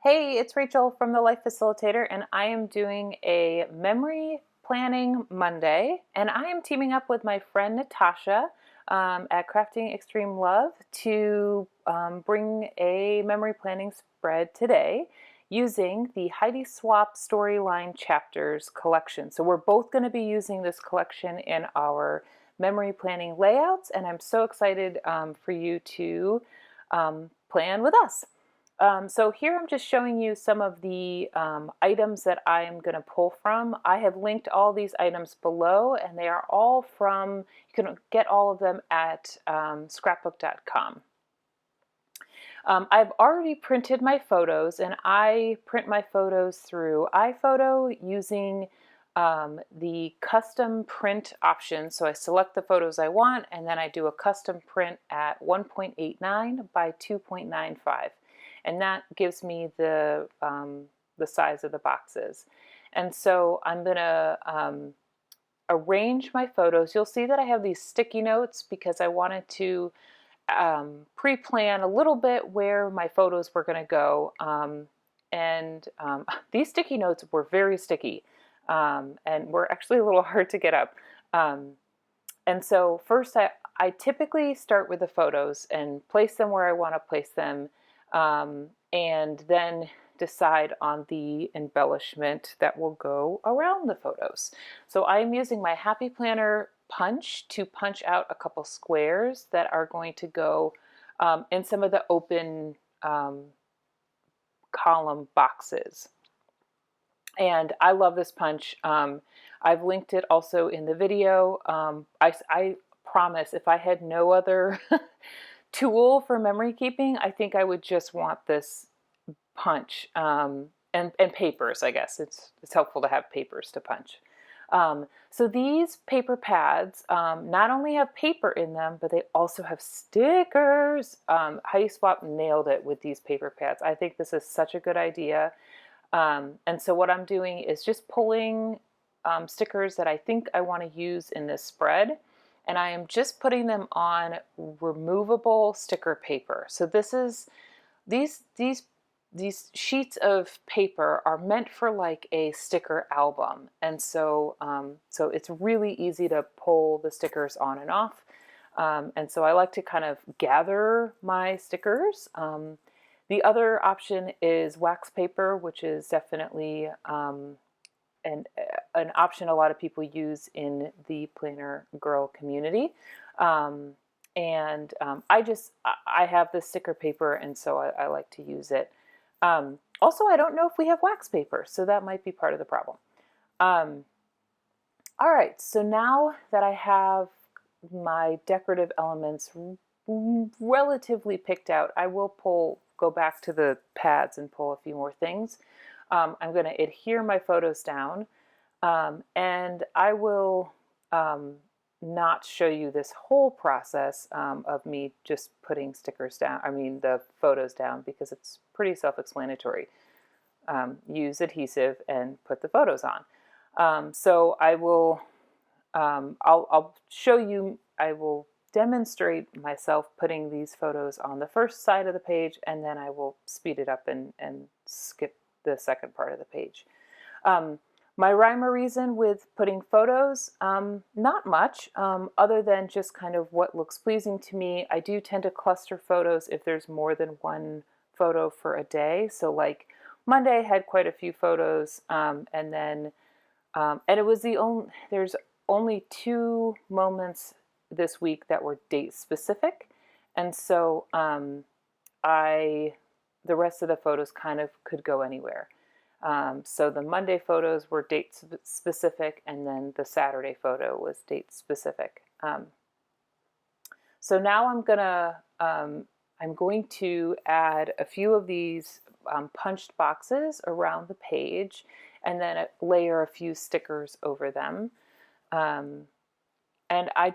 Hey, it's Rachel from the Life Facilitator, and I am doing a memory planning Monday, and I am teaming up with my friend Natasha at Crafting Extreme Love to bring a memory planning spread today using the Heidi Swapp Storyline Chapters collection. So we're both going to be using this collection in our memory planning layouts, and I'm so excited for you to plan with us. So here I'm just showing you some of the items that I'm going to pull from. I have linked all these items below, and they are all from, you can get all of them at scrapbook.com. I've already printed my photos, and I print my photos through iPhoto using the custom print option. So I select the photos I want, and then I do a custom print at 1.89 by 2.95. And that gives me the size of the boxes. And so I'm going to arrange my photos. You'll see that I have these sticky notes because I wanted to pre-plan a little bit where my photos were going to go. These sticky notes were very sticky and were actually a little hard to get up. And so first I typically start with the photos and place them where I want to place them. And then decide on the embellishment that will go around the photos. So I'm using my Happy Planner punch to punch out a couple squares that are going to go in some of the open column boxes. And I love this punch. I've linked it also in the video. I promise if I had no other tool for memory keeping, I think I would just want this punch and papers. I guess it's helpful to have papers to punch. So these paper pads not only have paper in them, but they also have stickers. Heidi Swapp nailed it with these paper pads. I think this is such a good idea. And so what I'm doing is just pulling stickers that I think I want to use in this spread. And I am just putting them on removable sticker paper. So this is these sheets of paper are meant for like a sticker album, and so so it's really easy to pull the stickers on and off. And so I like to kind of gather my stickers. The other option is wax paper, which is definitely an option a lot of people use in the planner girl community. I have the sticker paper, and so I like to use it. Also, I don't know if we have wax paper, so that might be part of the problem. All right, so now that I have my decorative elements relatively picked out, I will go back to the pads and pull a few more things. I'm going to adhere my photos down, and I will not show you this whole process of me just putting stickers down, the photos down, because it's pretty self-explanatory. Use adhesive and put the photos on. So I will, I'll show you, I will demonstrate myself putting these photos on the first side of the page, and then I will speed it up and skip the second part of the page. My rhyme or reason with putting photos, not much, other than just kind of what looks pleasing to me. I do tend to cluster photos if there's more than one photo for a day. So like Monday I had quite a few photos, and it was there's only 2 moments this week that were date specific. And so the rest of the photos kind of could go anywhere. So the Monday photos were date specific, and then the Saturday photo was date specific. So now I'm going to add a few of these punched boxes around the page, and then layer a few stickers over them. And I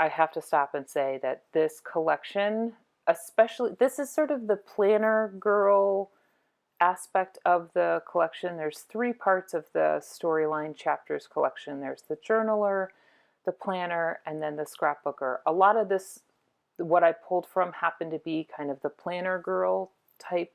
have to stop and say that this collection, especially, this is sort of the planner girl aspect of the collection. There's 3 parts of the Storyline Chapters collection. There's the journaler, the planner, and then the scrapbooker. A lot of this, what I pulled from, happened to be kind of the planner girl type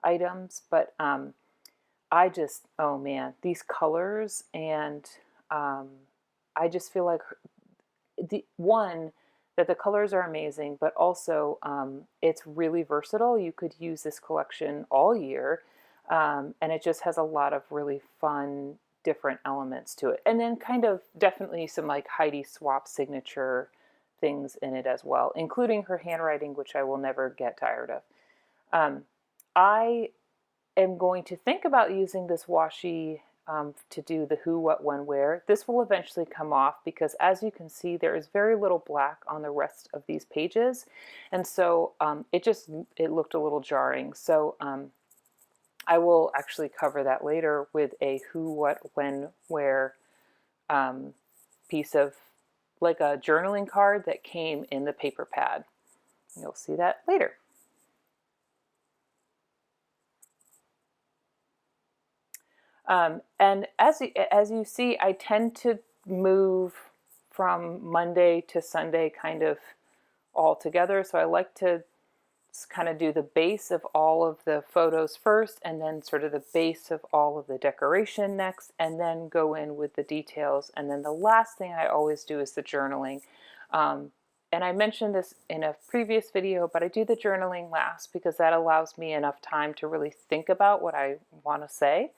items, but I just, oh man, these colors, and I just feel like the one, that the colors are amazing, but also it's really versatile. You could use this collection all year, and it just has a lot of really fun different elements to it, and then kind of definitely some like Heidi Swapp signature things in it as well, including her handwriting, which I will never get tired of. I am going to think about using this washi to do the who, what, when, where. This will eventually come off because, as you can see, there is very little black on the rest of these pages, and so it looked a little jarring. So I will actually cover that later with a who, what, when, where piece of, like a journaling card that came in the paper pad. You'll see that later. And as you see, I tend to move from Monday to Sunday kind of all together. So I like to kind of do the base of all of the photos first, and then sort of the base of all of the decoration next, and then go in with the details. And then the last thing I always do is the journaling. And I mentioned this in a previous video, but I do the journaling last because that allows me enough time to really think about what I want to say.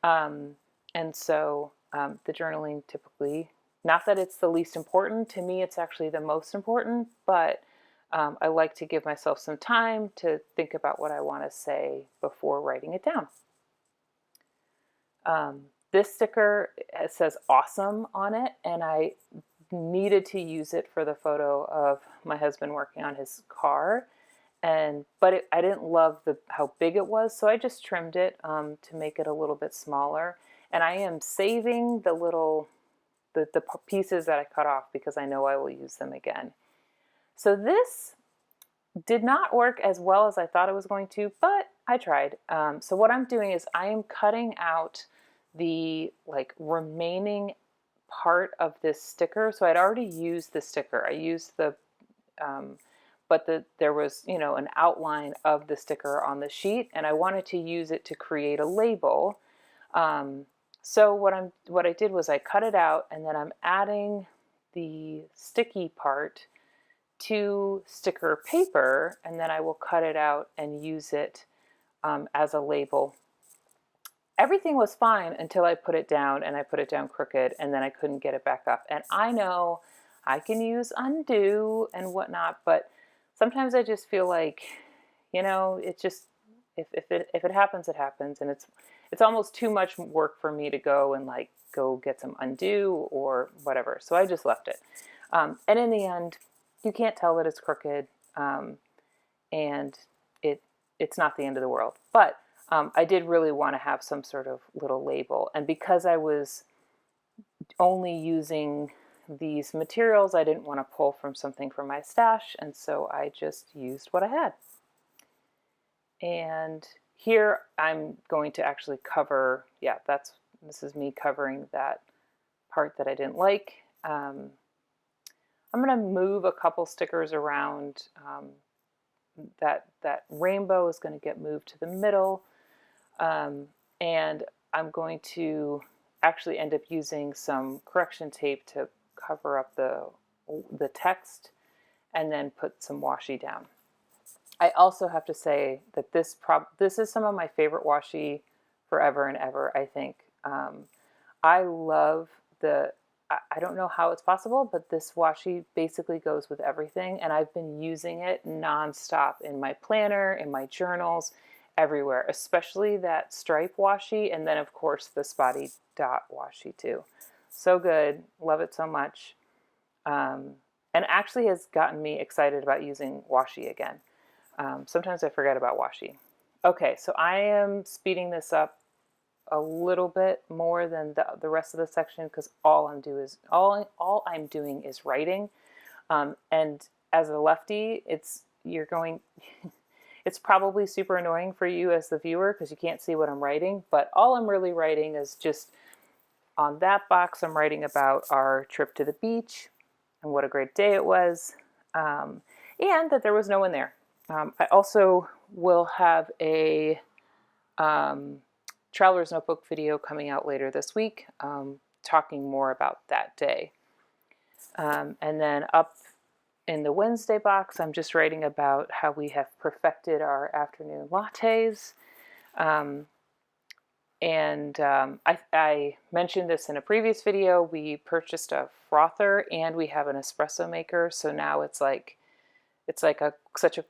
And so the journaling typically, not that it's the least important, to me it's actually the most important, but I like to give myself some time to think about what I want to say before writing it down. This sticker, it says awesome on it, and I needed to use it for the photo of my husband working on his car. But I didn't love how big it was, so I just trimmed it to make it a little bit smaller. And I am saving the pieces that I cut off because I know I will use them again. So this did not work as well as I thought it was going to, but I tried. So what I'm doing is I am cutting out the remaining part of this sticker. So I'd already used the sticker. I used there was, an outline of the sticker on the sheet, and I wanted to use it to create a label. So what I did was I cut it out, and then I'm adding the sticky part to sticker paper, and then I will cut it out and use it as a label. Everything was fine until I put it down, and I put it down crooked, and then I couldn't get it back up. And I know I can use undo and whatnot, but sometimes I just feel like, it just, if it happens, it happens, and it's almost too much work for me to go and go get some undo or whatever. So I just left it. And in the end, you can't tell that it's crooked, and it's not the end of the world. But I did really want to have some sort of little label, and because I was only using these materials, I didn't want to pull from something from my stash, and so I just used what I had. And here I'm going to actually cover, this is me covering that part that I didn't like. I'm going to move a couple stickers around. That rainbow is going to get moved to the middle, and I'm going to actually end up using some correction tape to cover up the text, and then put some washi down. I also have to say that this is some of my favorite washi forever and ever, I think. I love I don't know how it's possible, but this washi basically goes with everything, and I've been using it nonstop in my planner, in my journals, everywhere, especially that stripe washi, and then of course the spotty dot washi too. So good, love it so much, and actually has gotten me excited about using washi again. Sometimes I forget about washi. Okay, so I am speeding this up a little bit more than the rest of the section because all I'm doing is writing, and as a lefty, it's probably super annoying for you as the viewer because you can't see what I'm writing, but all I'm really writing is just on that box. I'm writing about our trip to the beach and what a great day it was, and that there was no one there. I also will have a Traveler's Notebook video coming out later this week, talking more about that day. And then up in the Wednesday box, I'm just writing about how we have perfected our afternoon lattes. I mentioned this in a previous video. We purchased a frother and we have an espresso maker. So now it's like such a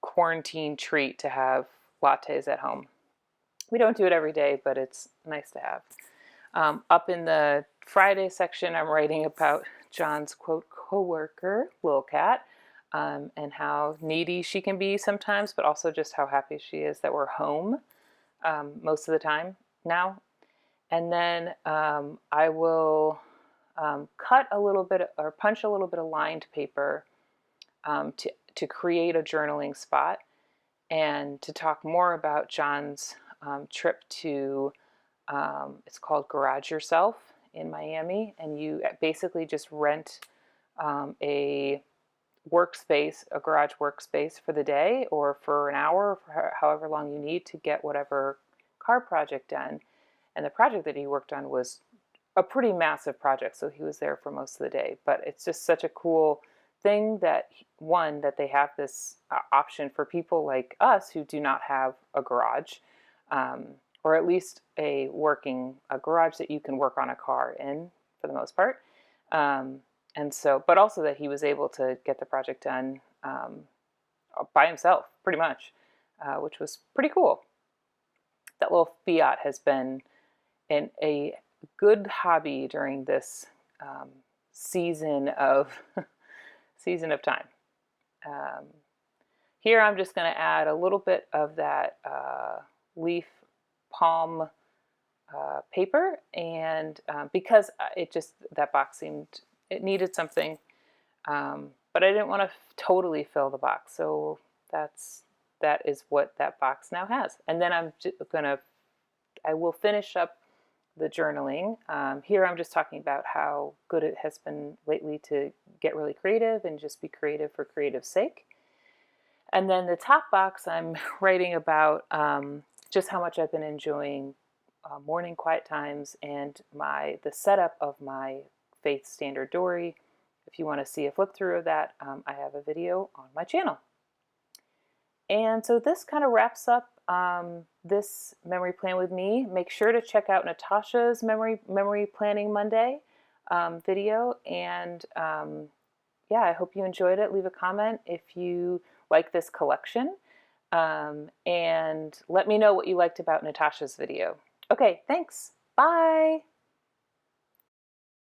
quarantine treat to have lattes at home. We don't do it every day, but it's nice to have. Up in the Friday section, I'm writing about John's quote coworker, Lil Cat, and how needy she can be sometimes, but also just how happy she is that we're home most of the time now. And then I will cut a little bit or punch a little bit of lined paper to create a journaling spot and to talk more about John's trip to, it's called Garage Yourself in Miami, and you basically just rent a workspace, a garage workspace for the day or for an hour, for however long you need to get whatever car project done. And the project that he worked on was a pretty massive project, so he was there for most of the day. But it's just such a cool thing that, one, that they have this option for people like us who do not have a garage, or at least a garage that you can work on a car in for the most part. And so, but also that he was able to get the project done by himself, pretty much, which was pretty cool. That little Fiat has been a good hobby during this season of time. Here I'm just going to add a little bit of that leaf palm paper, and because that box it needed something, but I didn't want to totally fill the box, so that is what that box now has. And then I will finish up the journaling. Here I'm just talking about how good it has been lately to get really creative and just be creative for creative's sake. And then the top box, I'm writing about just how much I've been enjoying morning quiet times and the setup of my Faith Standard Dory. If you want to see a flip through of that, I have a video on my channel. And so this kind of wraps up this memory plan with me. Make sure to check out Natasha's memory planning Monday video. And yeah, I hope you enjoyed it. Leave a comment if you like this collection. And let me know what you liked about Natasha's video. Okay, thanks. Bye.